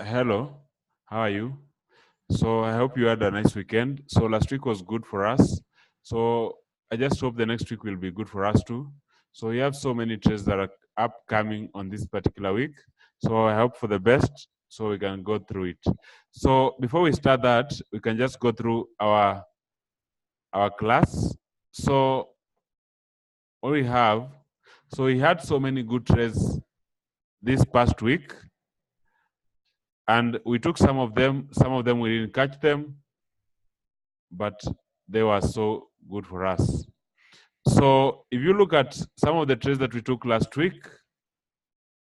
Hello, how are you? So I hope you had a nice weekend. So last week was good for us. So I just hope the next week will be good for us too. So we have so many trades that are upcoming on this particular week. So I hope for the best so we can go through it. So before we start that, we can just go through our class. So what we have, so we had so many good trades this past week. And we took some of them we didn't catch them, but they were so good for us. So if you look at some of the trades that we took last week,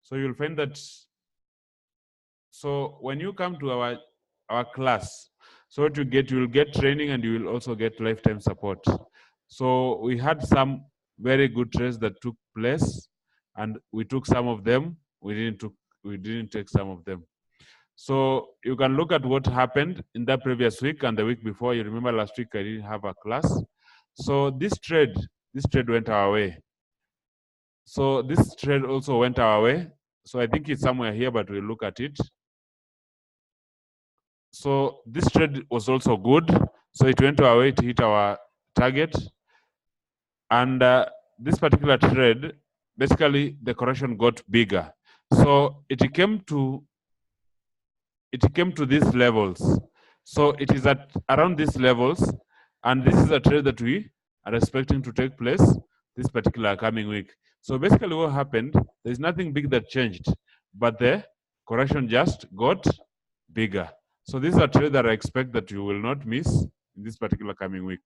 so you'll find that, so when you come to our class, so what you will get training and you will also get lifetime support. So we had some very good trades that took place and we took some of them, we didn't take some of them. So you can look at what happened in that previous week and the week before. You remember last week I didn't have a class. So this trade went our way. So this trade also went our way. So I think it's somewhere here, but we'll look at it. So this trade was also good. So it went our way to hit our target. And this particular trade, basically the correction got bigger. So it came to these levels. So it is at around these levels, and this is a trade that we are expecting to take place this particular coming week. So basically what happened, there's nothing big that changed, but the correction just got bigger. So this is a trade that I expect that you will not miss in this particular coming week.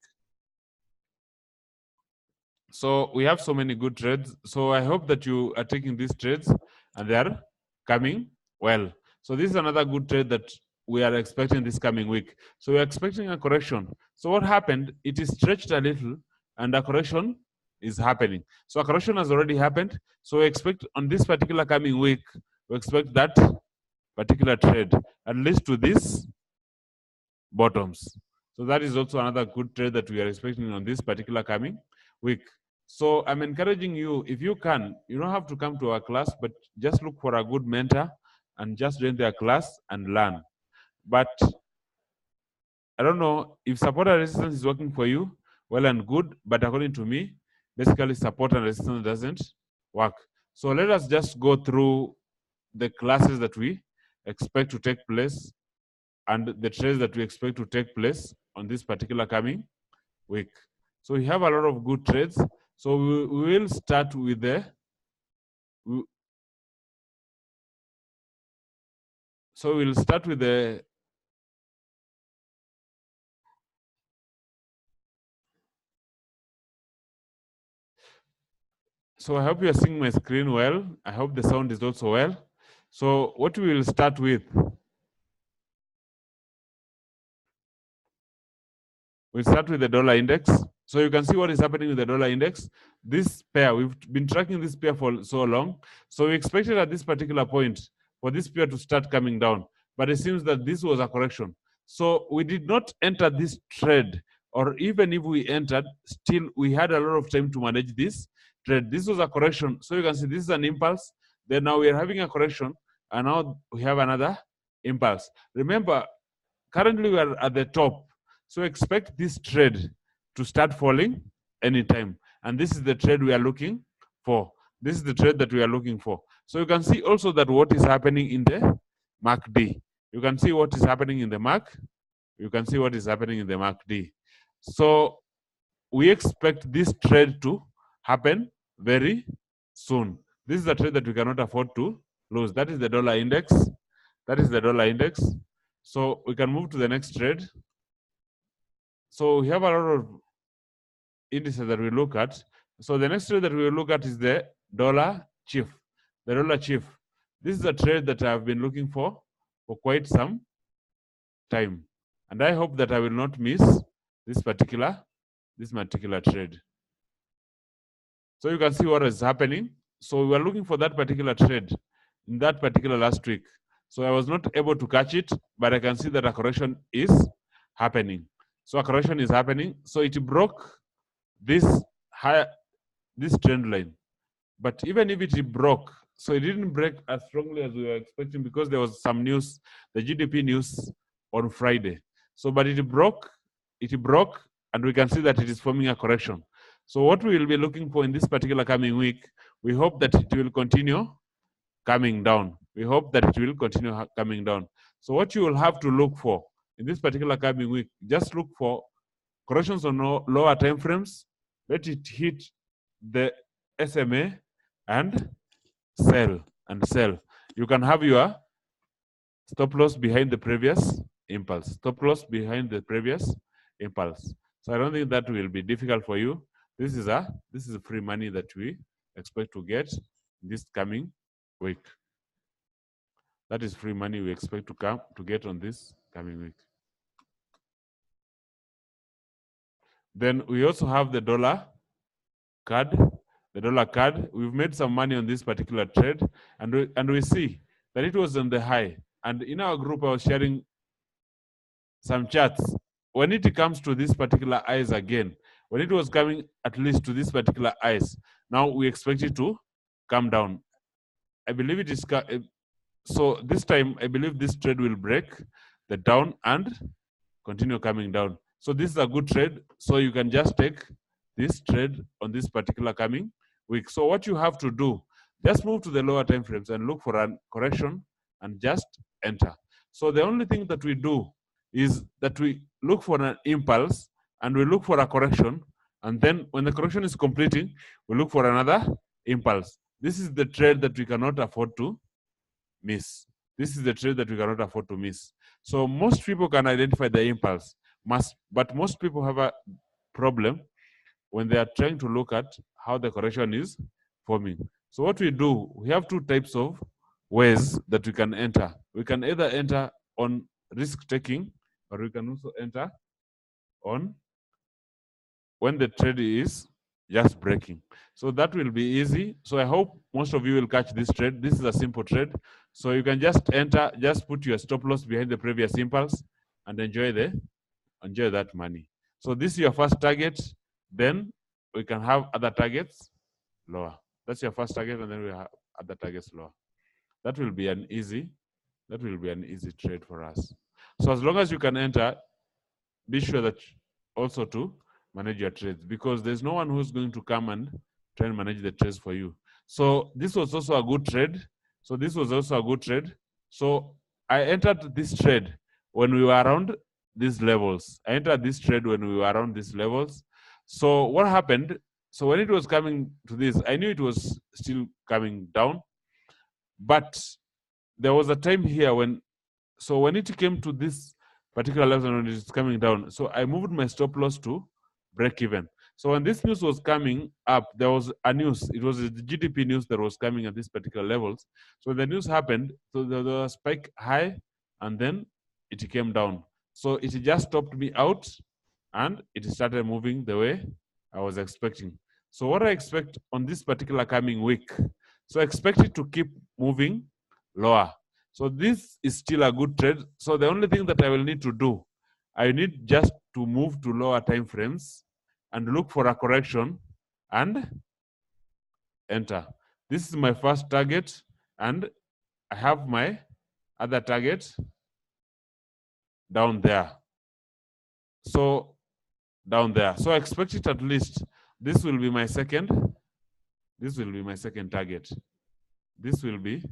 So we have so many good trades. So I hope that you are taking these trades and they are coming well. So this is another good trade that we are expecting this coming week. So we're expecting a correction. So what happened, it is stretched a little and a correction is happening. So a correction has already happened. So we expect on this particular coming week, we expect that particular trade, at least to these bottoms. So that is also another good trade that we are expecting on this particular coming week. So I'm encouraging you, if you can, you don't have to come to our class, but just look for a good mentor and just join their class and learn. But I don't know if support and resistance is working for you, well and good, but according to me, basically support and resistance doesn't work. So let us just go through the classes that we expect to take place and the trades that we expect to take place on this particular coming week. So we have a lot of good trades. So we will start with the we'll start with the so I hope you are seeing my screen well. I hope the sound is also well. So what we will start with, we'll start with the dollar index. So you can see what is happening with the dollar index. This pair, we've been tracking this pair for so long. So we expected at this particular point for this pair to start coming down, but it seems that this was a correction. So we did not enter this trade, or even if we entered, still we had a lot of time to manage this trade. This was a correction. So you can see this is an impulse. Then now we are having a correction, and now we have another impulse. Remember, currently we are at the top. So expect this trade to start falling anytime. And this is the trade we are looking for. This is the trade that we are looking for. So you can see also that what is happening in the MACD. You can see what is happening in the MAC. You can see what is happening in the MACD. So we expect this trade to happen very soon. This is a trade that we cannot afford to lose. That is the dollar index. That is the dollar index. So we can move to the next trade. So we have a lot of indices that we look at. So the next trade that we will look at is the dollar chief. The dollar chief. This is a trade that I've been looking for quite some time. And I hope that I will not miss this particular trade. So you can see what is happening. So we were looking for that particular trade in that particular last week. So I was not able to catch it, but I can see that a correction is happening. So a correction is happening. So it broke this trend line. But even if it broke, So it didn't break as strongly as we were expecting because there was some news, the GDP news on Friday. So, but it broke, and we can see that it is forming a correction. So what we will be looking for in this particular coming week, we hope that it will continue coming down. We hope that it will continue coming down. So what you will have to look for in this particular coming week, just look for corrections on lower time frames. Let it hit the SMA and sell and sell. You can have your stop loss behind the previous impulse. Stop loss behind the previous impulse. So I don't think that will be difficult for you. This is free money that we expect to get this coming week. That is free money we expect to get on this coming week. Then we also have the dollar card. The dollar card, we've made some money on this particular trade, and we see that it was on the high. And in our group, I was sharing some charts. When it comes to this particular highs again, when it was coming at least to this particular highs, now we expect it to come down. I believe it is, so this time, I believe this trade will break the down and continue coming down. So this is a good trade. So you can just take this trade on this particular coming week. So what you have to do, just move to the lower time frames and look for a correction and just enter. So the only thing that we do is that we look for an impulse and we look for a correction. And then when the correction is completing, we look for another impulse. This is the trade that we cannot afford to miss. This is the trade that we cannot afford to miss. So most people can identify the impulse, but most people have a problem when they are trying to look at how the correction is forming. So what we do, we have two types of ways that we can enter. We can either enter on risk taking, or we can also enter on when the trade is just breaking. So that will be easy. So I hope most of you will catch this trade. This is a simple trade. So you can just enter, just put your stop loss behind the previous impulse and enjoy that money. So this is your first target. Then we can have other targets lower. That's your first target, and then we have other targets lower. That will be an easy trade for us. So as long as you can enter, be sure that also to manage your trades, because there's no one who's going to come and try and manage the trades for you. So this was also a good trade. So I entered this trade when we were around these levels. So what happened? So when it was coming to this, I knew it was still coming down, but there was a time here when it came to this particular level when it is coming down, so I moved my stop loss to break even. So when this news was coming up, there was a news. It was the GDP news that was coming at these particular levels. So when the news happened, so there was a spike high, and then it came down. So it just stopped me out, and it started moving the way I was expecting. So what I expect on this particular coming week, so I expect it to keep moving lower. So this is still a good trade. So the only thing that I will need to do, I need just to move to lower time frames and look for a correction and enter. This is my first target, and I have my other target down there. So down there. So I expect it at least. This will be my second. This will be my second target. This will be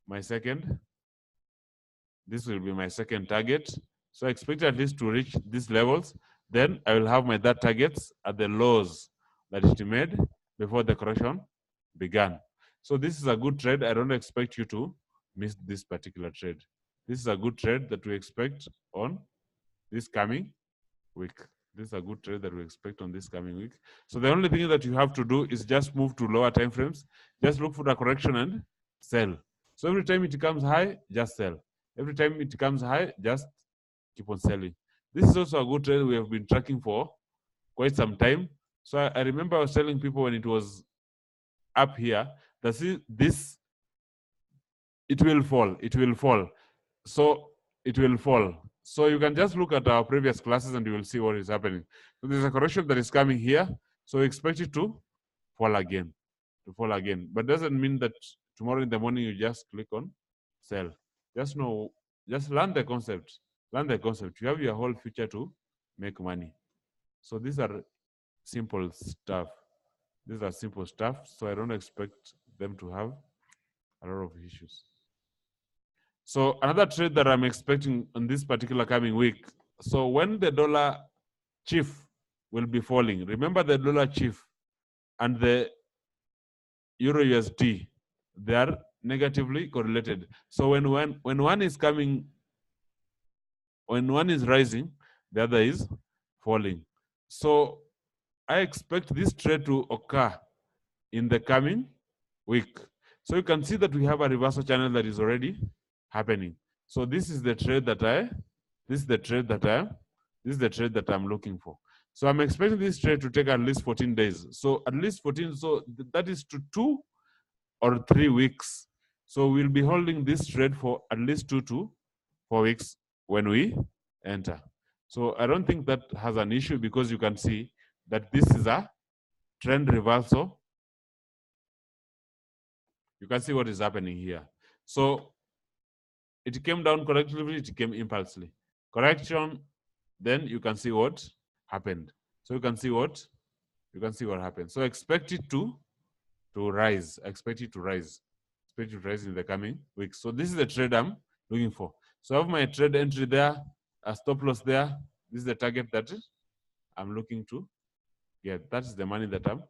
my second. This will be my second target. So I expect at least to reach these levels. Then I will have my third targets at the lows that it made before the correction began. So this is a good trade. I don't expect you to miss this particular trade. This is a good trade that we expect on this coming week. This is a good trade that we expect on this coming week. So the only thing that you have to do is just move to lower time frames. Just look for the correction and sell. So every time it comes high, just sell. Every time it comes high, just keep on selling. This is also a good trade we have been tracking for quite some time. So I remember I was telling people when it was up here, that this, it will fall. So it will fall. So you can just look at our previous classes and you will see what is happening. So there's a correction that is coming here. So we expect it to fall again. But doesn't mean that tomorrow in the morning you just click on sell. Just learn the concept. Learn the concept. You have your whole future to make money. So these are simple stuff. These are simple stuff. So I don't expect them to have a lot of issues. So another trade that I'm expecting in this particular coming week. So when the dollar chief will be falling, remember the dollar chief and the Euro USD, they are negatively correlated. So when one is coming, when one is rising, the other is falling. So I expect this trade to occur in the coming week. So you can see that we have a reversal channel that is already happening. So this is the trade that I'm looking for. So I'm expecting this trade to take at least 14 days. So at least 14, so that is to 2 or 3 weeks. So we'll be holding this trade for at least 2 to 4 weeks when we enter. So I don't think that has an issue because you can see that this is a trend reversal. You can see what is happening here. So it came down collectively, it came impulsively. Correction, then you can see what happened. So you can see what happened. So expect it to rise. Expect it to rise. Expect it to rise in the coming weeks. So this is the trade I'm looking for. So I have my trade entry there, a stop loss there. This is the target that I'm looking to get. That is the money that I'm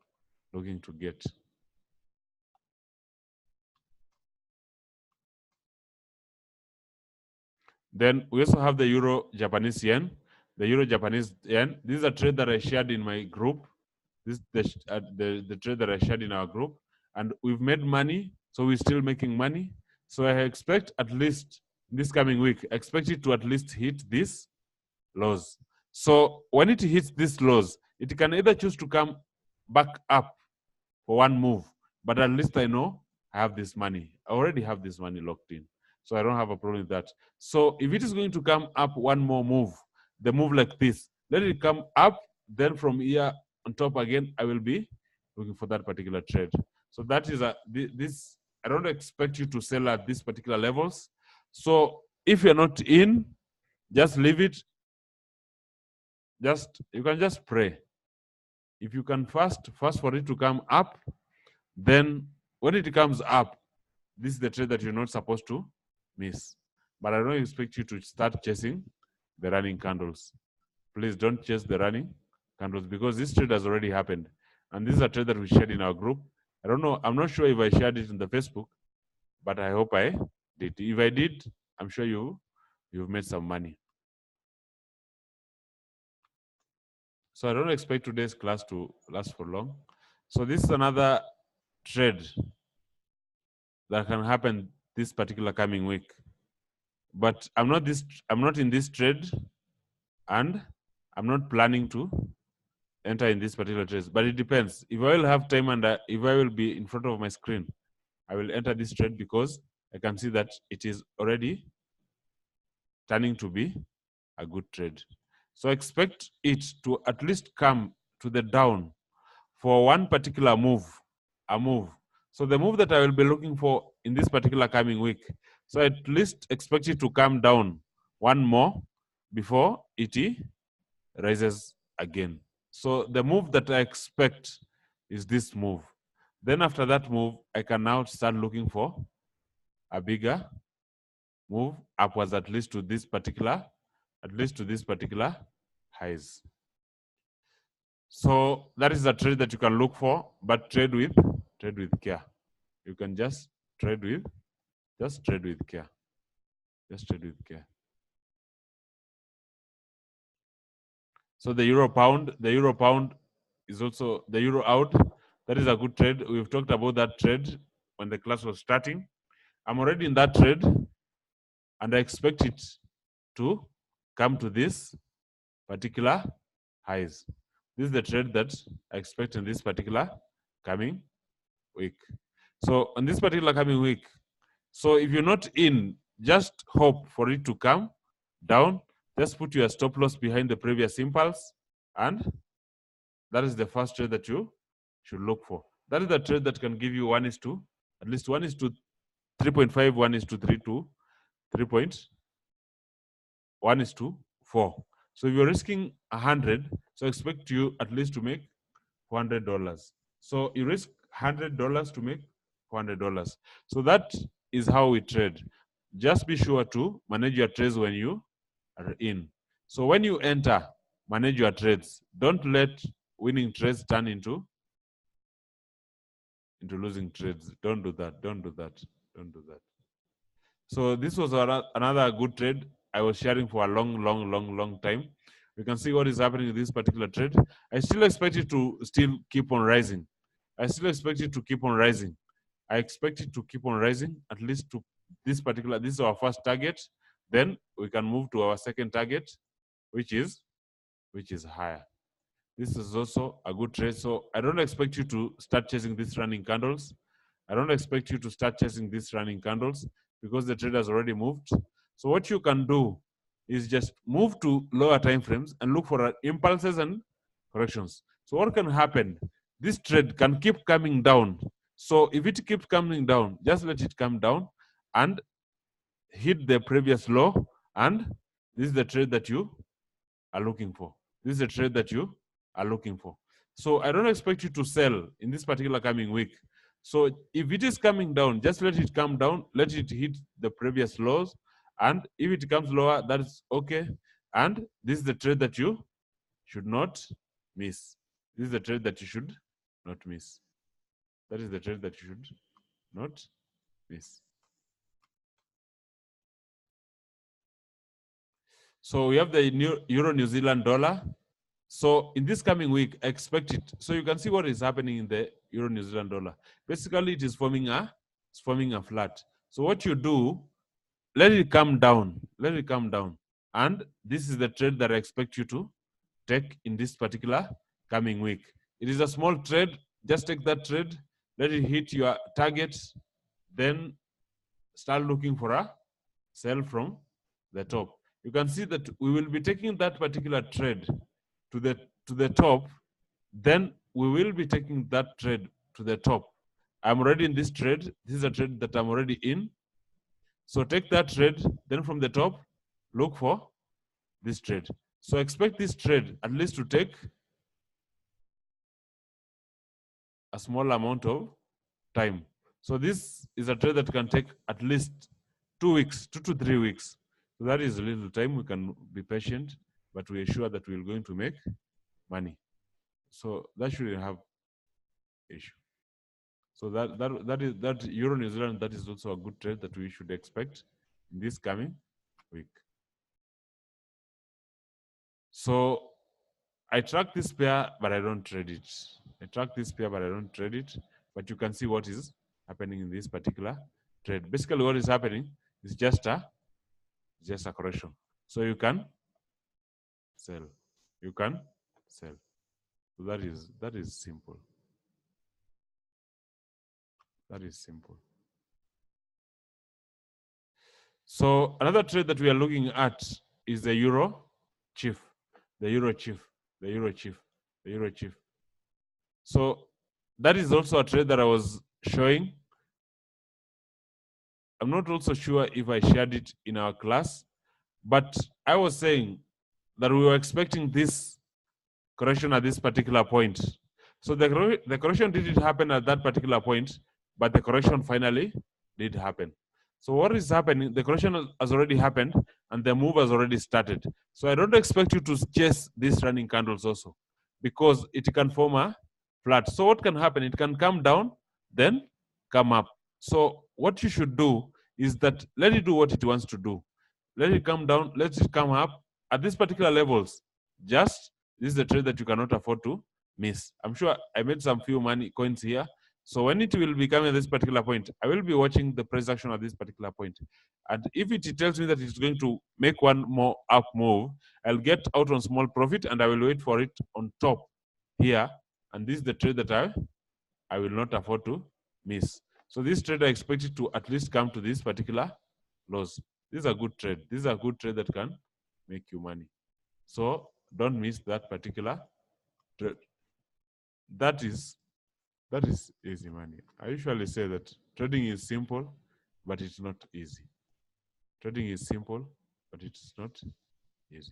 looking to get. Then we also have the Euro Japanese yen. The Euro Japanese yen. This is a trade that I shared in my group. This is the trade that I shared in our group. And we've made money, so we're still making money. So I expect at least this coming week, I expect it to at least hit this lows. So when it hits this lows, it can either choose to come back up for one move, but at least I know I have this money. I already have this money locked in. So I don't have a problem with that. So if it is going to come up one more move, the move like this, let it come up, then from here on top again, I will be looking for that particular trade. So that is this. I don't expect you to sell at these particular levels. So if you're not in, just leave it. You can just pray. If you can fast for it to come up, then when it comes up, this is the trade that you're not supposed to miss. But I don't expect you to start chasing the running candles. Please don't chase the running candles because this trade has already happened. And this is a trade that we shared in our group. I don't know, I'm not sure if I shared it in the Facebook, but I hope I did. If I did, I'm sure you've made some money. So I don't expect today's class to last for long. So this is another trade that can happen this particular coming week. But I'm not in this trade, and I'm not planning to enter in this particular trade. But it depends. If I will have time and if I will be in front of my screen, I will enter this trade because I can see that it is already turning to be a good trade. So expect it to at least come to the down for one particular move, a move. So the move that I will be looking for in this particular coming week, so at least expect it to come down one more before it rises again. So the move that I expect is this move. Then after that move, I can now start looking for a bigger move upwards, at least to this particular highs. So that is a trade that you can look for, but trade with care. You can just trade with care. Just trade with care. So the euro pound is also the euro out. That is a good trade. We've talked about that trade when the class was starting. I'm already in that trade, and I expect it to come to this particular highs. This is the trade that I expect in this particular coming week. So on this particular coming week, so if you're not in, just hope for it to come down. Just put your stop loss behind the previous impulse, and that is the first trade that you should look for. That is the trade that can give you 1:2 At least 1 is to 3.5, 1 is to 3 to 3.1 is to 4. So if you're risking 100, so expect you at least to make $400. So you risk $100 to make $400. So that is how we trade. Just be sure to manage your trades when you are in. So when you enter, manage your trades. Don't let winning trades turn into losing trades. Don't do that. Don't do that. Don't do that. So this was another good trade I was sharing for a long time. You can see what is happening in this particular trade. I still expect it to still keep on rising. I still expect it to keep on rising. I expect it to keep on rising at least to this particular, this is our first target. Then we can move to our second target, which is higher. This is also a good trade. So I don't expect you to start chasing these running candles. I don't expect you to start chasing these running candles because the trade has already moved. So what you can do is just move to lower time frames and look for impulses and corrections. So what can happen? This trade can keep coming down. So if it keeps coming down, just let it come down and hit the previous low. And this is the trade that you are looking for. This is the trade that you are looking for. So I don't expect you to sell in this particular coming week. So if it is coming down, just let it come down, let it hit the previous lows. And if it comes lower, that's okay. And this is the trade that you should not miss. This is the trade that you should not miss. That is the trade that you should not miss. So we have the Euro New Zealand dollar. So in this coming week, I expect it. So you can see what is happening in the Euro New Zealand dollar. Basically, it is forming a flat. So what you do, let it come down. Let it come down. And this is the trade that I expect you to take in this particular coming week. It is a small trade. Just take that trade. Let it hit your target. Then start looking for a sell from the top. You can see that we will be taking that particular trade to the top. Then we will be taking that trade to the top. I'm already in this trade. This is a trade that I'm already in. So take that trade. Then from the top, look for this trade. So expect this trade at least to take a small amount of time. So this is a trade that can take at least 2 weeks, 2 to 3 weeks. So that is a little time. We can be patient, but we are sure that we're going to make money. So that shouldn't have issue. So that Euro New Zealand, that is also a good trade that we should expect in this coming week. So I track this pair, but I don't trade it. I track this pair, but I don't trade it. But you can see what is happening in this particular trade. Basically, what is happening is just a correction. So you can sell. You can sell. So that is simple. That is simple. So another trade that we are looking at is the Euro Chief. The Euro Chief. The Euro Chief. The Euro Chief. So that is also a trade that I was showing. I'm not also sure if I shared it in our class, but I was saying that we were expecting this correction at this particular point. So the correction didn't happen at that particular point, but the correction finally did happen. So what is happening? The correction has already happened and the move has already started. So I don't expect you to chase these running candles also because it can form a flat. So what can happen? It can come down, then come up. So what you should do is that let it do what it wants to do. Let it come down, let it come up at these particular levels. Just this is the trade that you cannot afford to miss. I'm sure I made some few money coins here. So when it will be coming at this particular point, I will be watching the price action at this particular point. And if it tells me that it's going to make one more up move, I'll get out on small profit and I will wait for it on top here. And this is the trade that I will not afford to miss. So this trade I expect it to at least come to this particular loss. This is a good trade. This is a good trade that can make you money. So don't miss that particular trade. That is easy money. I usually say that trading is simple, but it's not easy. Trading is simple, but it's not easy.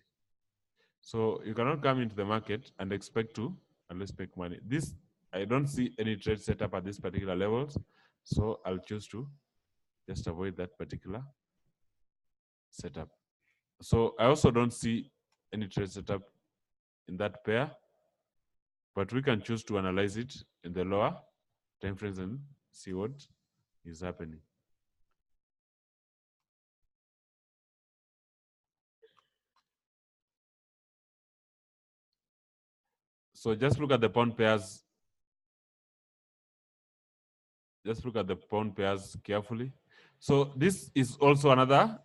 So you cannot come into the market and expect to at least make money. This, I don't see any trade setup at this particular levels. So I'll choose to just avoid that particular setup. So I also don't see any trade setup in that pair, but we can choose to analyze it in the lower time frames and see what is happening. So just look at the pound pairs. Just look at the pound pairs carefully. So this is also another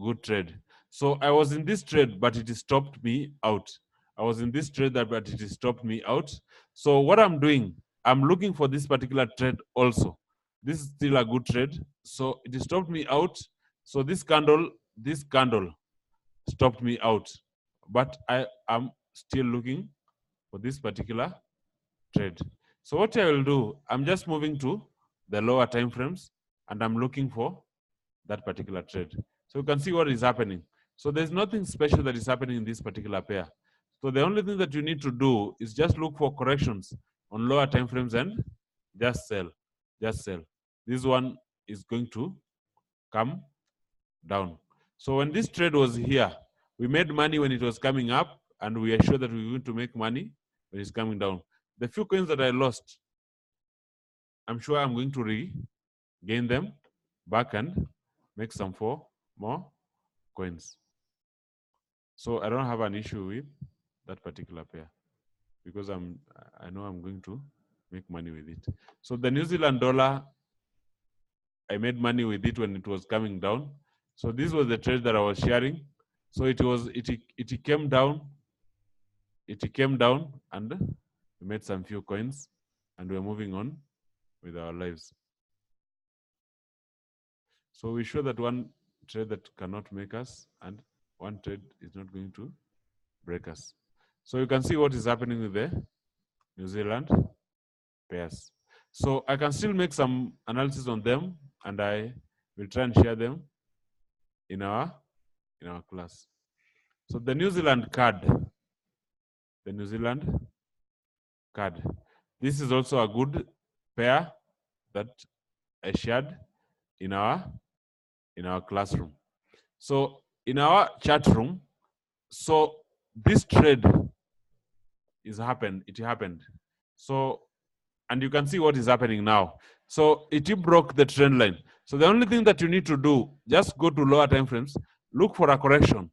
good trade. So I was in this trade, but it stopped me out. I was in this trade, but it stopped me out. So what I'm doing, I'm looking for this particular trade also. This is still a good trade. So it stopped me out. So this candle stopped me out. But I am still looking for this particular trade. So what I will do, I'm just moving to the lower time frames and I'm looking for that particular trade. So you can see what is happening. So there's nothing special that is happening in this particular pair. So the only thing that you need to do is just look for corrections on lower time frames and just sell. Just sell. This one is going to come down. So when this trade was here, we made money when it was coming up, and we are sure that we're going to make money when it's coming down. The few coins that I lost, I'm sure I'm going to regain them back and make some 4 more coins. So I don't have an issue with that particular pair because I know I'm going to make money with it. So the New Zealand dollar, I made money with it when it was coming down. So this was the trade that I was sharing. So it came down. It came down and we made some few coins and we're moving on with our lives. So we show that one trade that cannot make us and one trade is not going to break us. So you can see what is happening with the New Zealand pairs. So I can still make some analysis on them and I will try and share them in our class. So the New Zealand card, this is also a good pair that I shared in our classroom. So in our chat room, so this trade it happened. So, and you can see what is happening now. So it broke the trend line. So the only thing that you need to do, just go to lower time frames, look for a correction,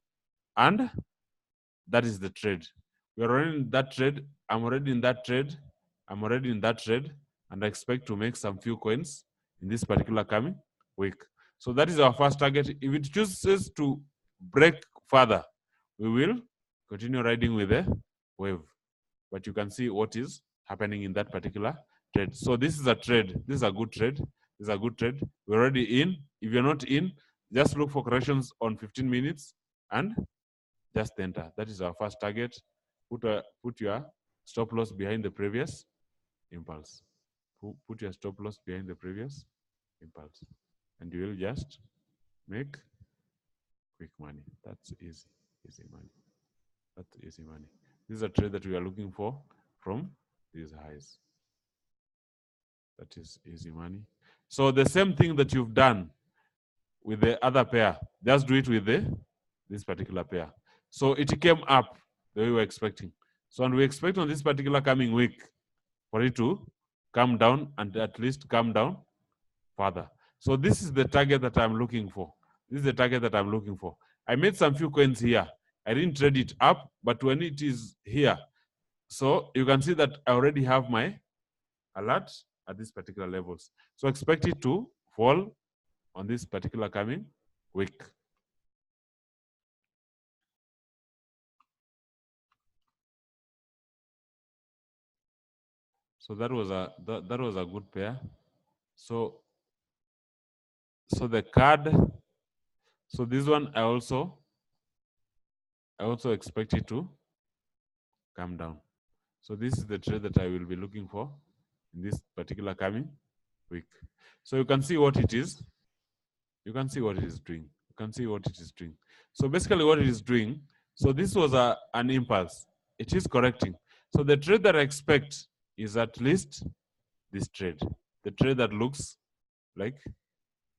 and that is the trade. We are already in that trade. I'm already in that trade. And I expect to make some few coins in this particular coming week. So that is our first target. If it chooses to break further, we will continue riding with the wave. But you can see what is happening in that particular trade. So this is a trade. This is a good trade. This is a good trade. We're already in. If you're not in, just look for corrections on 15 minutes and just enter. That is our first target. Put your stop loss behind the previous impulse. Put your stop loss behind the previous impulse. And you will just make quick money. That's easy money. That's easy money. This is a trade that we are looking for from these highs. That is easy money. So the same thing that you've done with the other pair, just do it with this particular pair. So it came up the way we were expecting. So and we expect on this particular coming week for it to come down and at least come down further. So this is the target that I'm looking for. This is the target that I'm looking for. I made some few coins here. I didn't trade it up, but when it is here, so you can see that I already have my alert at these particular levels. So expect it to fall on this particular coming week. So that was a good pair. So the card. So this one I also expect it to come down. So this is the trade that I will be looking for in this particular coming week. So you can see what it is. You can see what it is doing. You can see what it is doing. So basically what it is doing, so this was an impulse. It is correcting. So the trade that I expect is at least this trade. The trade that looks like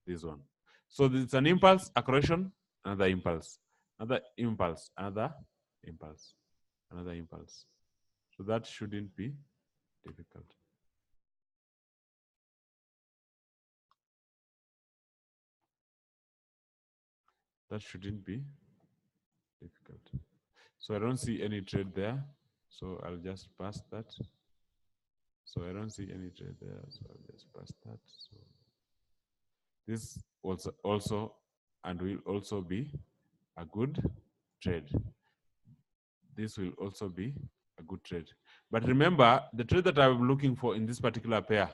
this one. So it's an impulse, a correction, another impulse, another impulse, another impulse, another impulse. So that shouldn't be difficult. That shouldn't be difficult. So I don't see any trade there. So I'll just pass that. So I don't see any trade there. So I'll just pass that. So this was also and will also be a good trade. This will also be a good trade. But remember, the trade that I'm looking for in this particular pair.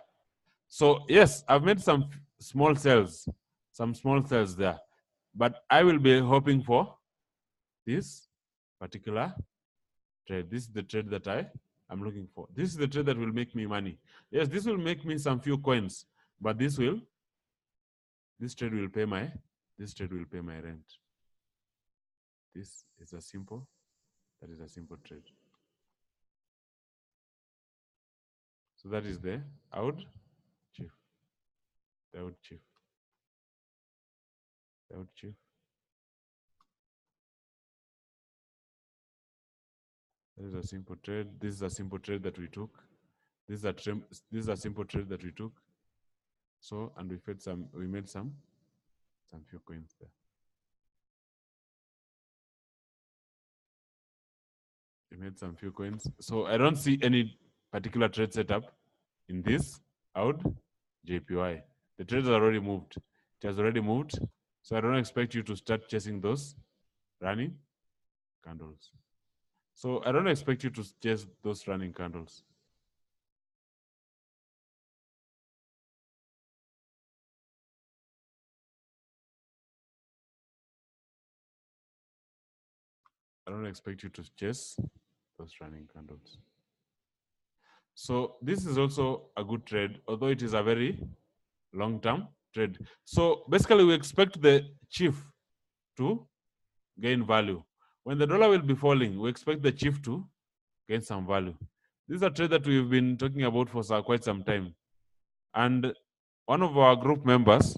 So yes, I've made some small sales there. But I will be hoping for this particular trade. This is the trade that I'm looking for. This is the trade that will make me money. Yes, this will make me some few coins, but this trade will pay my rent. This is a simple, that is a simple trade. So that is the out chief. The out chief. The out chief. That is a simple trade. This is a simple trade that we took. This is a simple trade that we took. So, and we made some few coins there. We made some few coins. So I don't see any particular trade setup in this out JPY. The trades are already moved. It has already moved. So I don't expect you to start chasing those running candles. So I don't expect you to chase those running candles. I don't expect you to chase those running candles. So this is also a good trade, although it is a very long-term trade. So basically we expect the chief to gain value. When the dollar will be falling, we expect the chief to gain some value. This is a trade that we've been talking about for quite some time. And one of our group members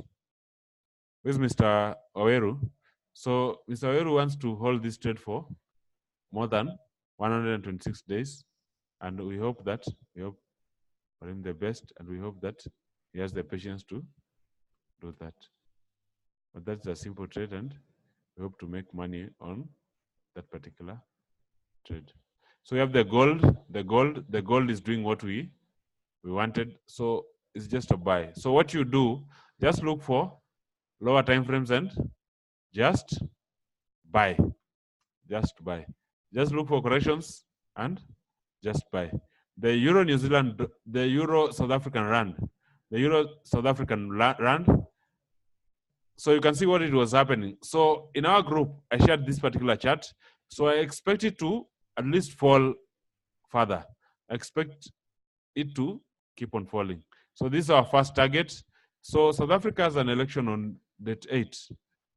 is Mr. Oweru. So Mr. Oweru wants to hold this trade for more than 126 days. And we hope for him the best, and we hope that he has the patience to do that. But that's a simple trade, and we hope to make money on that particular trade. So we have the gold. The gold is doing what we wanted. So it's just a buy. So what you do, just look for lower time frames and just buy. Just buy. Just look for corrections and just buy. The Euro New Zealand, the Euro South African Rand, the Euro South African Rand. So you can see what it was happening. So in our group, I shared this particular chart. So I expect it to at least fall further. I expect it to keep on falling. So this is our first target. So South Africa has an election on date 8.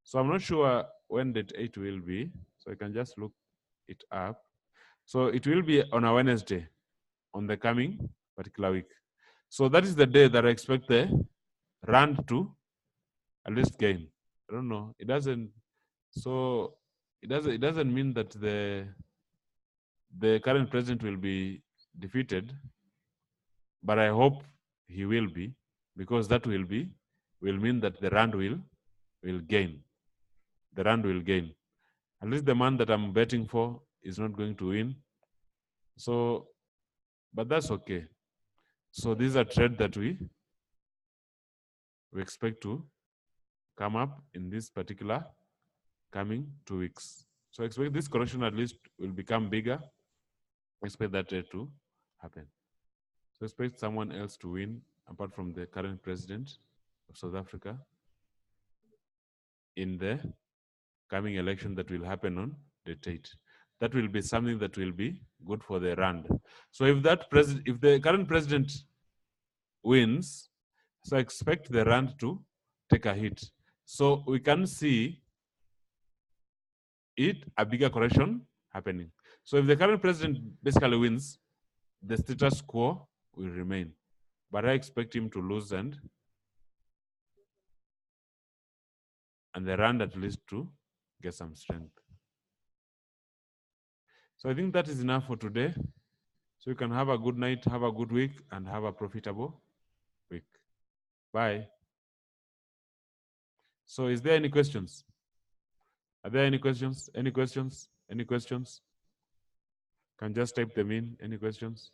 So I'm not sure when date 8 will be. So I can just look it up. So it will be on a Wednesday on the coming particular week. So that is the day that I expect the Rand to at least gain. I don't know. It doesn't. So it doesn't mean that the current president will be defeated, but I hope he will be, because that will mean that the Rand will gain. The Rand will gain. At least the man that I'm betting for is not going to win. So, but that's okay. So this is a trade that we expect to come up in this particular coming 2 weeks. So expect this correction at least will become bigger. Expect that trade to happen. So expect someone else to win apart from the current president of South Africa in the coming election that will happen on date 8. That will be something that will be good for the Rand. So if the current president wins, So expect the rand to take a hit. So we can see a bigger correction happening. So if the current president basically wins, the status quo will remain. But I expect him to lose and the rand at least to get some strength. So I think that is enough for today. So you can have a good night, have a good week, and have a profitable week. Bye. So is there any questions? Are there any questions? Any questions? Any questions? Can just type them in. Any questions?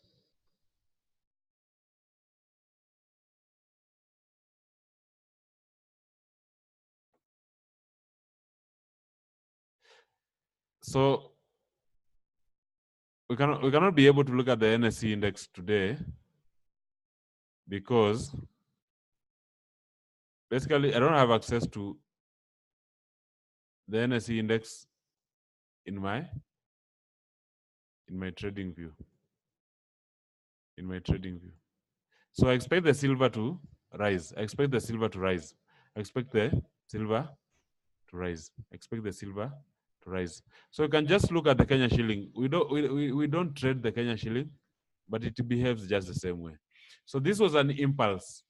So we cannot be able to look at the NSE index today because basically I don't have access to the NSE index in my trading view. In my trading view. So I expect the silver to rise. I expect the silver to rise. I expect the silver to rise. I expect the silver to rise. So you can just look at the Kenya shilling. We don't trade the Kenya shilling, but it behaves just the same way. So this was an impulse.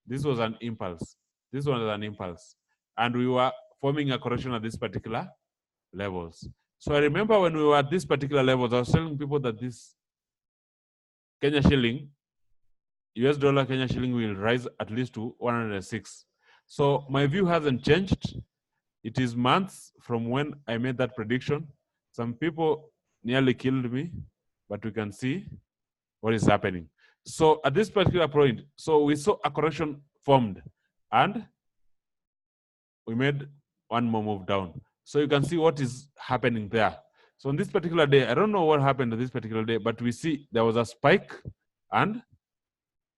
This was an impulse. This was an impulse. And we were forming a correction at this particular levels. So I remember when we were at this particular levels, I was telling people that this Kenya shilling, US dollar Kenya shilling will rise at least to 106. So my view hasn't changed. It is months from when I made that prediction. Some people nearly killed me, but we can see what is happening. So at this particular point, so we saw a correction formed and we made one more move down. So you can see what is happening there. So on this particular day, I don't know what happened on this particular day, but we see there was a spike and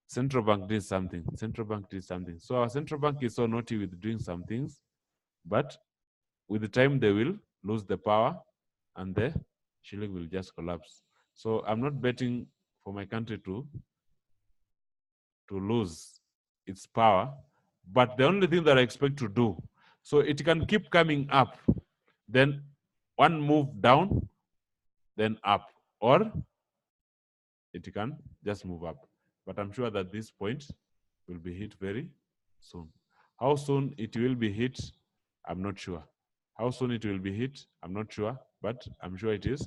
central bank did something. Central bank did something. So our central bank is so naughty with doing some things, but with the time they will lose the power and the shilling will just collapse. So I'm not betting for my country to lose its power, but the only thing that I expect to do, so it can keep coming up, then one move down, then up, or it can just move up. But I'm sure that this point will be hit very soon. How soon it will be hit, I'm not sure. How soon it will be hit, I'm not sure, but I'm sure it is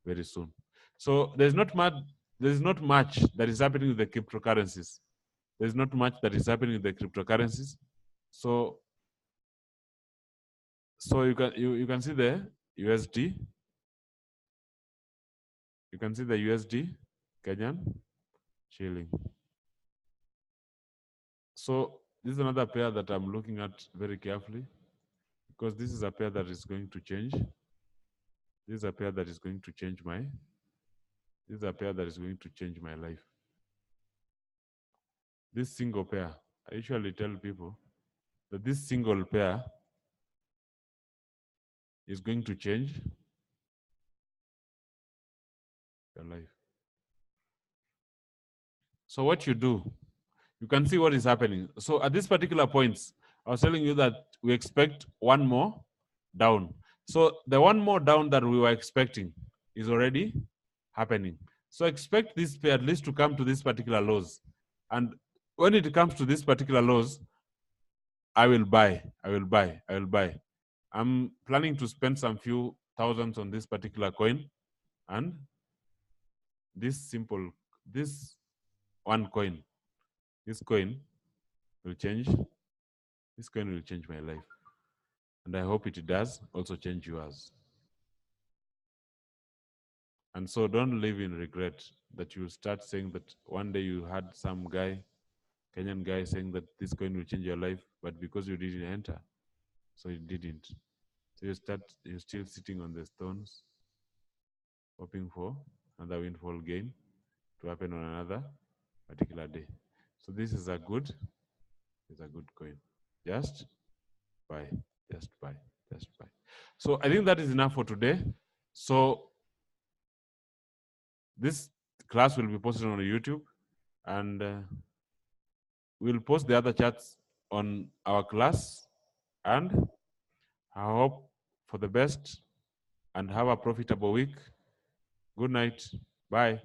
very soon. So there's not much that is happening with the cryptocurrencies. There's not much that is happening with the cryptocurrencies. So you can see the USD. You can see the USD Kenyan shilling. So this is another pair that I'm looking at very carefully because this is a pair that is going to change. This is a pair that is going to change my. This is a pair that is going to change my life. This single pair, I usually tell people that this single pair is going to change your life. So what you do, you can see what is happening. So at this particular points, I was telling you that we expect one more down. So the one more down that we were expecting is already happening. So expect this pair at least to come to this particular lows. And when it comes to this particular lows, I will buy. I'm planning to spend some few thousands on this particular coin, and this one coin, this coin will change. This coin will change my life. And I hope it does also change yours. And so don't live in regret that you start saying that one day you had some guy, Kenyan guy, saying that this coin will change your life, but because you didn't enter, so it didn't. So you're still sitting on the stones, hoping for another windfall gain to happen on another particular day. So this is a good coin. Just buy, just buy, just buy. So I think that is enough for today. So this class will be posted on YouTube, and we'll post the other charts on our class, and I hope for the best and have a profitable week. Good night. Bye.